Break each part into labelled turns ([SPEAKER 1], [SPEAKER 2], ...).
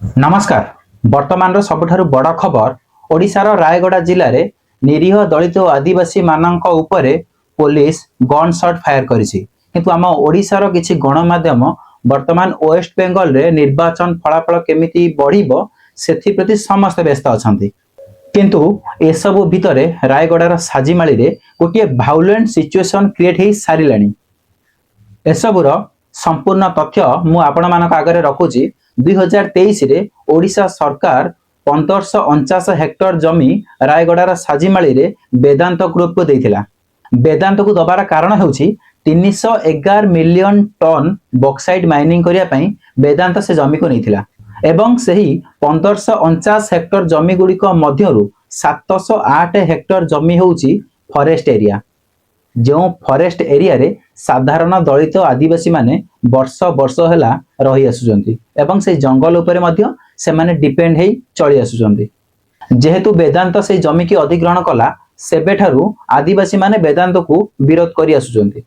[SPEAKER 1] नमस्कार। वर्तमान सबुठारु बड़ खबर ओडिशार रायगड़ा जिले में निरीह दलित और आदिवासी मानक उपरे पुलिस गन शॉट फायर करिछि। किंतु आम ओडिशार किछि गणमाध्यम वर्तमान वेस्ट बेंगल रे निर्वाचन फलाफल केमिति बढ़िबो सेथि प्रति समस्त व्यस्त अछंती। किंतु एसबु भितरे रायगड़ार साजिमाली रे गोटे भायोलेंट सिचुएशन क्रिएट हो सारिलानी। एसबुर संपूर्ण तथ्य मु आपण मानक आगे रखुची। 2023 रे ओडिशा सरकार 1549 हेक्टर जमी रायगड़ार साजिमाली रे वेदांत ग्रुप को देइथिला। वेदांत को दबार कारण हेउची 311 मिलियन टन बॉक्साइट माइनिंग करिया पई वेदांत से जमी को नैथिला एवं सही 1549 हेक्टर जमी गुड़िक मध्यरु 708 हेक्टर जमी होउची फॉरेस्ट एरिया। जो फॉरेस्ट एरिया रे साधारण दलित आदिवासी माने वर्ष वर्ष हैला रही आसुचंती एवं से जंगल उपरे मध्य से माने डिपेंड हेई चली आसुचंती। जेहेतु वेदांत से जमी की अधिग्रहण कला सेबेठारु आदिवासी माने वेदांत को विरोध करी आसुचंती।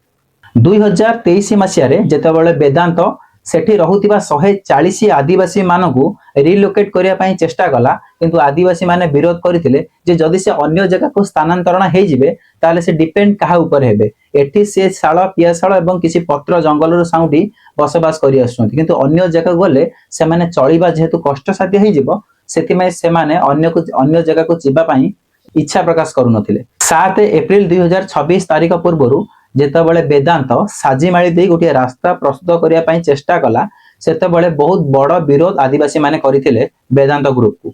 [SPEAKER 1] 2023 मसिया रे जेतेबेले वेदांत सेठी रहुतिबा 140 आदिवासी मानकु रिलोकेट करिया पई चेष्टा कला, किंतु आदिवासी माने विरोध करथिले जे जदि से अन्य जगह को स्थानांतरण हेई जिवे ताले से डिपेंड काहा ऊपर हेबे। एठी से शाल पियाशाल एवं किसी पत्र जंगल रो साउंडी बसबास करी आछुंती, किंतु अन्य जगह गले से माने चलीबा जेहेतु कष्टसाध्य हेई जिवो सेति में से माने अन्य जगह को जिबा पई इच्छा प्रकाश करू नथिले। 7 एप्रिल 2026 तारिख पूर्वरु जेतेबेले वेदांत साजिमाली दे गोटे रास्ता प्रस्तुत करिया पई चेष्टा कला सेतेबेले बहुत बड़ विरोध आदिवासी माने करिथिले वेदांत ग्रुप को।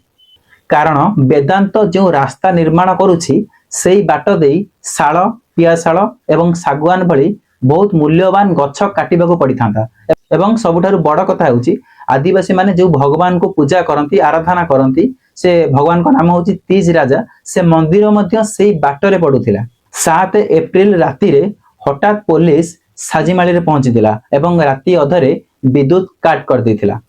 [SPEAKER 1] कारण वेदांत जो रास्ता निर्माण करुछि सेई बाट देई शाल पियाशाल एवं सागवान भली बहुत मूल्यवान गछ काटिबाको पड़िथांता। एवं सबुठारु बड़ कथा हेउछि आदिवासी माने जो भगवान को पूजा करंती आराधना करंती से भगवान को नाम होछि तीज राजा, से मंदिर मध्य सेई बाटरे पडुथिला। 7 एप्रिल राति रे हठात पुलिस साजिमाली रे पहुंचीला एवं राति अधरे विद्युत काट कर देथिला।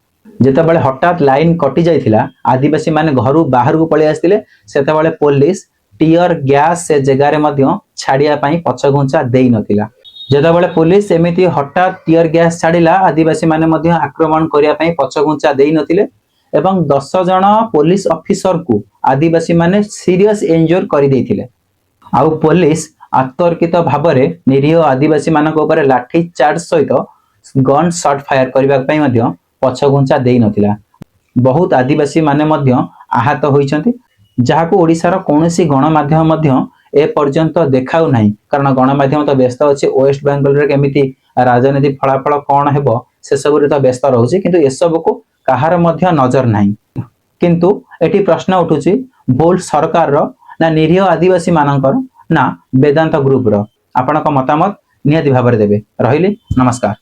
[SPEAKER 1] जेतेबेले हठात लाइन कटि जाइथिला आदिवासी माने घरु बाहर को पळि आस्थिले सेतेबेले पुलिस टीयर गैस से जगह रे मध्य छाड़िया पई पछघुंचा देई नथिला। जेतेबेले पुलिस एमिति हठात टीयर गैस छाड़िला आदिवासी माने मध्य आक्रमण करिया पई पछघुंचा देई नथिले एवं 10 जण पुलिस ऑफिसर को आदिवासी माने सीरियस इंजोर करि देथिले। आउ पुलिस आतर्कित भावरे निरीह आदिवासी मानक ऊपर लाठी चार्ज सहित गन शॉट फायर करबा पई मध्य पछघुंचा देई नथिला। बहुत आदिवासी माने मध्य आहत होइछंती, जाहाको ओडिसार कोनोसी गणमाध्यम मध्य ए पर्यंत देखाउ नाही। कारण गणमाध्यम तो व्यस्त अछि वेस्ट बेंगल रे केमिति राजनीति फलाफल कोन हेबो से सब रे तो व्यस्त रहउछि, किंतु ए सब को काहार मध्य नजर नाही। किंतु एठी प्रश्न उठुछि भूल सरकार रो ना निरीह आदिवासी मानकर ना वेदांत ग्रुप रो। आपनक मतामत निहाती भाबरे देबे। रहिली, नमस्कार।